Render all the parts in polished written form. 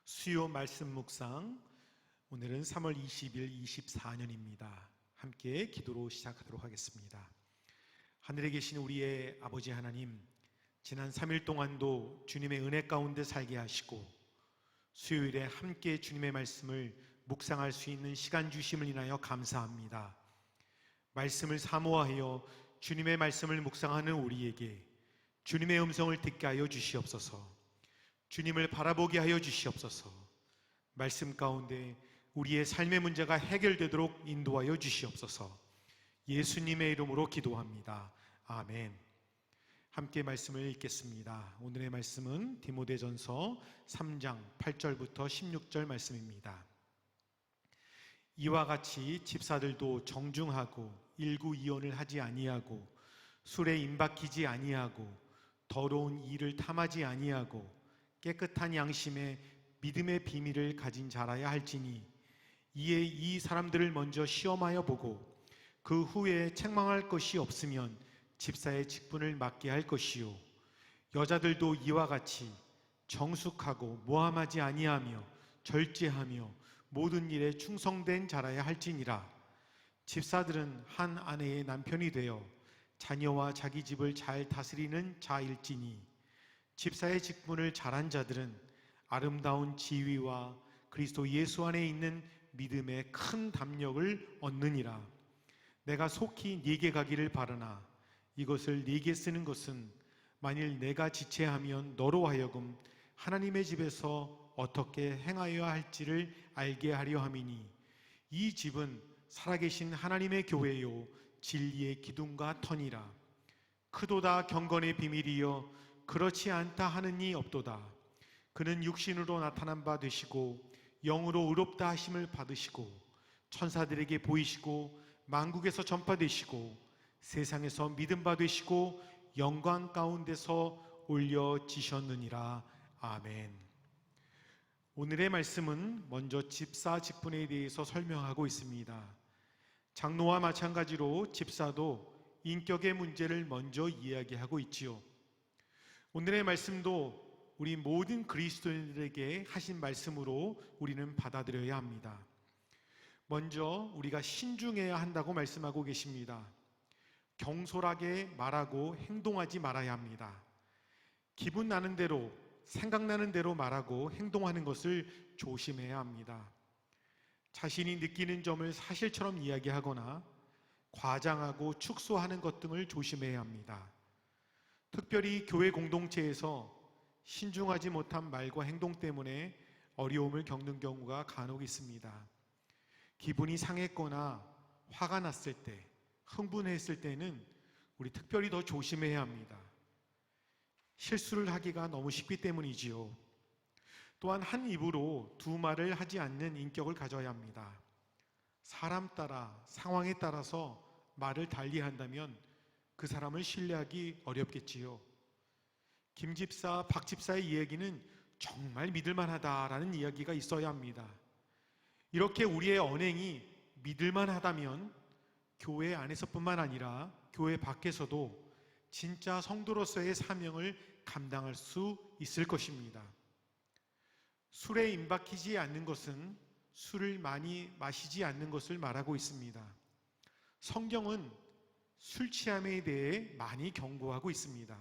수요 말씀 묵상, 오늘은 3월 20일 24년입니다. 함께 기도로 시작하도록 하겠습니다. 하늘에 계신 우리의 아버지 하나님, 지난 3일 동안도 주님의 은혜 가운데 살게 하시고 수요일에 함께 주님의 말씀을 묵상할 수 있는 시간 주심을 인하여 감사합니다. 말씀을 사모하여 주님의 말씀을 묵상하는 우리에게 주님의 음성을 듣게 하여 주시옵소서. 주님을 바라보게 하여 주시옵소서. 말씀 가운데 우리의 삶의 문제가 해결되도록 인도하여 주시옵소서. 예수님의 이름으로 기도합니다. 아멘. 함께 말씀을 읽겠습니다. 오늘의 말씀은 디모데전서 3장 8절부터 16절 말씀입니다. 이와 같이 집사들도 정중하고 일구이혼을 하지 아니하고 술에 임박히지 아니하고 더러운 일을 탐하지 아니하고 깨끗한 양심에 믿음의 비밀을 가진 자라야 할지니 이에 이 사람들을 먼저 시험하여 보고 그 후에 책망할 것이 없으면 집사의 직분을 맡게 할 것이요, 여자들도 이와 같이 정숙하고 모함하지 아니하며 절제하며 모든 일에 충성된 자라야 할지니라. 집사들은 한 아내의 남편이 되어 자녀와 자기 집을 잘 다스리는 자일지니 집사의 직분을 잘한 자들은 아름다운 지위와 그리스도 예수 안에 있는 믿음의 큰 담력을 얻느니라. 내가 속히 네게 가기를 바라나 이것을 네게 쓰는 것은 만일 내가 지체하면 너로 하여금 하나님의 집에서 어떻게 행하여야 할지를 알게 하려 함이니 이 집은 살아계신 하나님의 교회요 진리의 기둥과 터니라. 크도다 경건의 비밀이여 그렇지 않다 하는 이 없도다. 그는 육신으로 나타난 바 되시고 영으로 의롭다 하심을 받으시고 천사들에게 보이시고 만국에서 전파되시고 세상에서 믿음 바 되시고 영광 가운데서 올려지셨느니라. 아멘. 오늘의 말씀은 먼저 집사 직분에 대해서 설명하고 있습니다. 장로와 마찬가지로 집사도 인격의 문제를 먼저 이야기하고 있지요. 오늘의 말씀도 우리 모든 그리스도인들에게 하신 말씀으로 우리는 받아들여야 합니다. 먼저 우리가 신중해야 한다고 말씀하고 계십니다. 경솔하게 말하고 행동하지 말아야 합니다. 기분 나는 대로, 생각나는 대로 말하고 행동하는 것을 조심해야 합니다. 자신이 느끼는 점을 사실처럼 이야기하거나 과장하고 축소하는 것 등을 조심해야 합니다. 특별히 교회 공동체에서 신중하지 못한 말과 행동 때문에 어려움을 겪는 경우가 간혹 있습니다. 기분이 상했거나 화가 났을 때, 흥분했을 때는 우리 특별히 더 조심해야 합니다. 실수를 하기가 너무 쉽기 때문이지요. 또한 한 입으로 두 말을 하지 않는 인격을 가져야 합니다. 사람 따라, 상황에 따라서 말을 달리한다면 그 사람을 신뢰하기 어렵겠지요. 김 집사, 박 집사의 이야기는 정말 믿을만하다라는 이야기가 있어야 합니다. 이렇게 우리의 언행이 믿을만하다면 교회 안에서뿐만 아니라 교회 밖에서도 진짜 성도로서의 사명을 감당할 수 있을 것입니다. 술에 임박히지 않는 것은 술을 많이 마시지 않는 것을 말하고 있습니다. 성경은 술 취함에 대해 많이 경고하고 있습니다.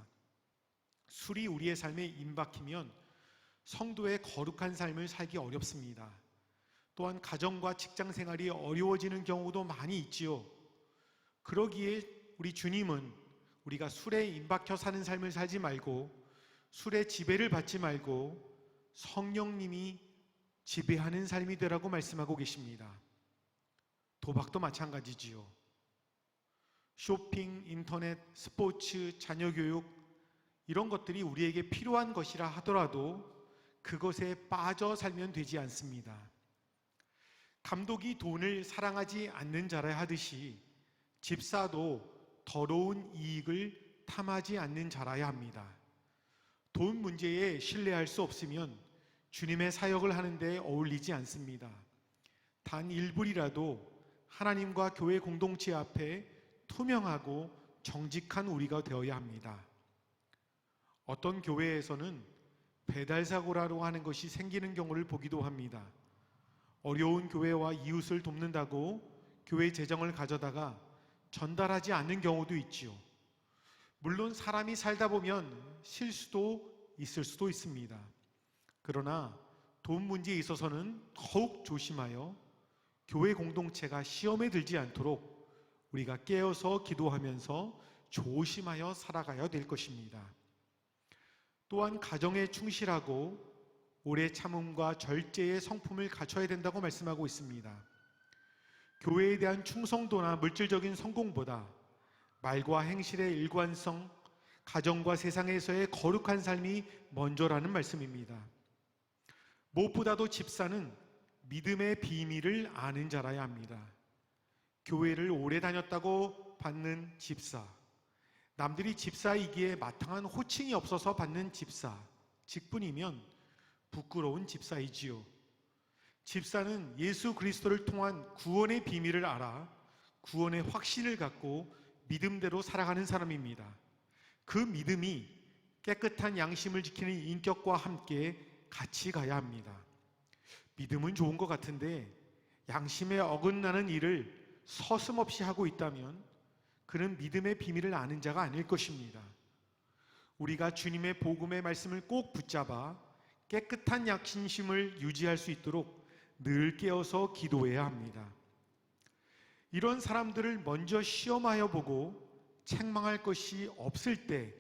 술이 우리의 삶에 임박히면 성도의 거룩한 삶을 살기 어렵습니다. 또한 가정과 직장 생활이 어려워지는 경우도 많이 있지요. 그러기에 우리 주님은 우리가 술에 임박혀 사는 삶을 살지 말고 술의 지배를 받지 말고 성령님이 지배하는 삶이 되라고 말씀하고 계십니다. 도박도 마찬가지지요. 쇼핑, 인터넷, 스포츠, 자녀교육 이런 것들이 우리에게 필요한 것이라 하더라도 그것에 빠져 살면 되지 않습니다. 감독이 돈을 사랑하지 않는 자라 하듯이 집사도 더러운 이익을 탐하지 않는 자라야 합니다. 돈 문제에 신뢰할 수 없으면 주님의 사역을 하는 데 어울리지 않습니다. 단 일불이라도 하나님과 교회 공동체 앞에 투명하고 정직한 우리가 되어야 합니다. 어떤 교회에서는 배달사고라고 하는 것이 생기는 경우를 보기도 합니다. 어려운 교회와 이웃을 돕는다고 교회 재정을 가져다가 전달하지 않는 경우도 있지요. 물론 사람이 살다 보면 실수도 있을 수도 있습니다. 그러나 돈 문제에 있어서는 더욱 조심하여 교회 공동체가 시험에 들지 않도록 우리가 깨어서 기도하면서 조심하여 살아가야 될 것입니다. 또한 가정에 충실하고 오래 참음과 절제의 성품을 갖춰야 된다고 말씀하고 있습니다. 교회에 대한 충성도나 물질적인 성공보다 말과 행실의 일관성, 가정과 세상에서의 거룩한 삶이 먼저라는 말씀입니다. 무엇보다도 집사는 믿음의 비밀을 아는 자라야 합니다. 교회를 오래 다녔다고 받는 집사, 남들이 집사이기에 마땅한 호칭이 없어서 받는 집사, 직분이면 부끄러운 집사이지요. 집사는 예수 그리스도를 통한 구원의 비밀을 알아 구원의 확신을 갖고 믿음대로 살아가는 사람입니다. 그 믿음이 깨끗한 양심을 지키는 인격과 함께 같이 가야 합니다. 믿음은 좋은 것 같은데 양심에 어긋나는 일을 서슴없이 하고 있다면 그는 믿음의 비밀을 아는 자가 아닐 것입니다. 우리가 주님의 복음의 말씀을 꼭 붙잡아 깨끗한 양심심을 유지할 수 있도록 늘 깨어서 기도해야 합니다. 이런 사람들을 먼저 시험하여 보고 책망할 것이 없을 때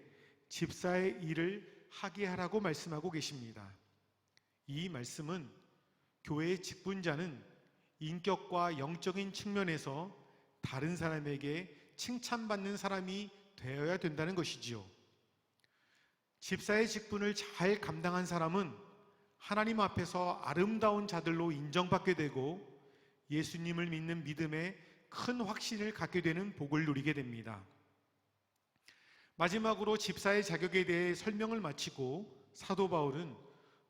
집사의 일을 하게 하라고 말씀하고 계십니다. 이 말씀은 교회의 직분자는 인격과 영적인 측면에서 다른 사람에게 칭찬받는 사람이 되어야 된다는 것이지요. 집사의 직분을 잘 감당한 사람은 하나님 앞에서 아름다운 자들로 인정받게 되고 예수님을 믿는 믿음에 큰 확신을 갖게 되는 복을 누리게 됩니다. 마지막으로 집사의 자격에 대해 설명을 마치고 사도 바울은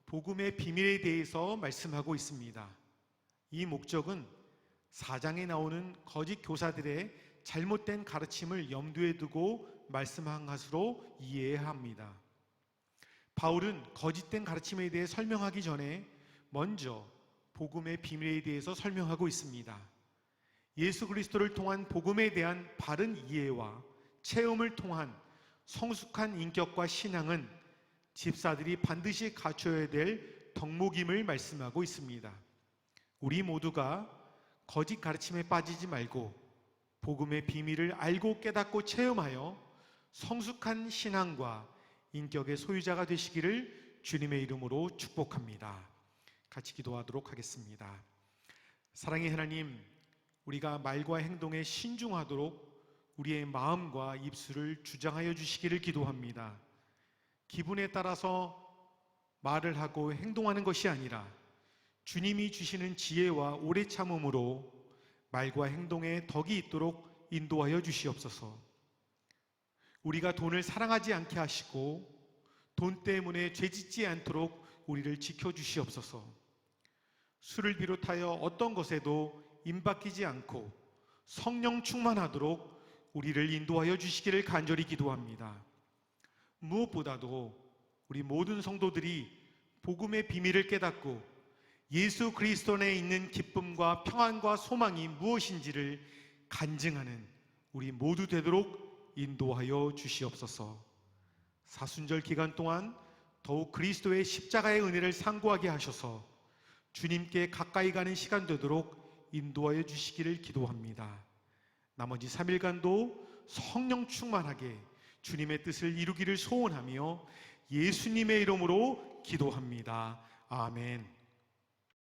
복음의 비밀에 대해서 말씀하고 있습니다. 이 목적은 4장에 나오는 거짓 교사들의 잘못된 가르침을 염두에 두고 말씀한 것으로 이해해야 합니다. 바울은 거짓된 가르침에 대해 설명하기 전에 먼저 복음의 비밀에 대해서 설명하고 있습니다. 예수 그리스도를 통한 복음에 대한 바른 이해와 체험을 통한 성숙한 인격과 신앙은 집사들이 반드시 갖춰야 될 덕목임을 말씀하고 있습니다. 우리 모두가 거짓 가르침에 빠지지 말고 복음의 비밀을 알고 깨닫고 체험하여 성숙한 신앙과 인격의 소유자가 되시기를 주님의 이름으로 축복합니다. 같이 기도하도록 하겠습니다. 사랑의 하나님, 우리가 말과 행동에 신중하도록 우리의 마음과 입술을 주장하여 주시기를 기도합니다. 기분에 따라서 말을 하고 행동하는 것이 아니라 주님이 주시는 지혜와 오래 참음으로 말과 행동에 덕이 있도록 인도하여 주시옵소서. 우리가 돈을 사랑하지 않게 하시고 돈 때문에 죄짓지 않도록 우리를 지켜주시옵소서. 술을 비롯하여 어떤 것에도 임박이지 않고 성령 충만하도록 우리를 인도하여 주시기를 간절히 기도합니다. 무엇보다도 우리 모든 성도들이 복음의 비밀을 깨닫고 예수 그리스도 안에 있는 기쁨과 평안과 소망이 무엇인지를 간증하는 우리 모두 되도록 인도하여 주시옵소서. 사순절 기간 동안 더욱 그리스도의 십자가의 은혜를 상고하게 하셔서 주님께 가까이 가는 시간 되도록 인도하여 주시기를 기도합니다. 나머지 3일간도 성령 충만하게 주님의 뜻을 이루기를 소원하며 예수님의 이름으로 기도합니다. 아멘.